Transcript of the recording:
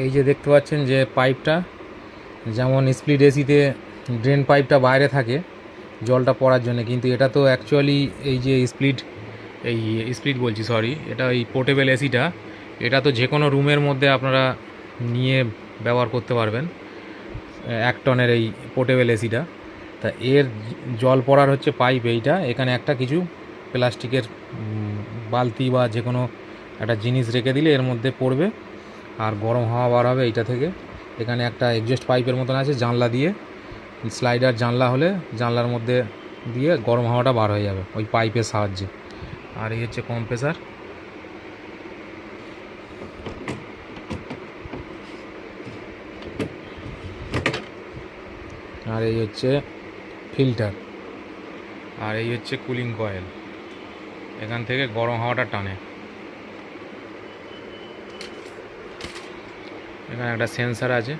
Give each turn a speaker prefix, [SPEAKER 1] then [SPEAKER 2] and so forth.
[SPEAKER 1] এই যে দেখতে পাচ্ছেন যে পাইপটা, যেমন স্প্লিট এসিতে ড্রেন পাইপটা বাইরে থাকে জলটা পড়ার জন্য, কিন্তু এটা তো অ্যাকচুয়ালি এই যে এই স্প্লিট বলছি সরি, এটা এই পোর্টেবল এসিটা, এটা তো যে কোনো রুমের মধ্যে আপনারা নিয়ে ব্যবহার করতে পারবেন। 1 টনের এই পোর্টেবল এসিটা, তা এর জল পড়ার হচ্ছে পাইপ এইটা। এখানে একটা কিছু প্লাস্টিকের বালতি বা যে কোনো একটা জিনিস রেখে দিলে এর মধ্যে পড়বে আর গরম হাওয়া বার হবে এইটা থেকে। এখানে একটা এক্সস্ট পাইপের মতন আছে, জানলা দিয়ে স্লাইডার জানলা হলে জানলার মধ্যে দিয়ে গরম হাওয়াটা বার হয়ে যাবে ওই পাইপের সাহায্যে। আর এই হচ্ছে কম্প্রেসার। আর এই হচ্ছে ফিল্টার। আর এই হচ্ছে কুলিং কয়েল, এখান থেকে গরম হাওয়াটা টানে। এখানে একটা সেন্সার আছে।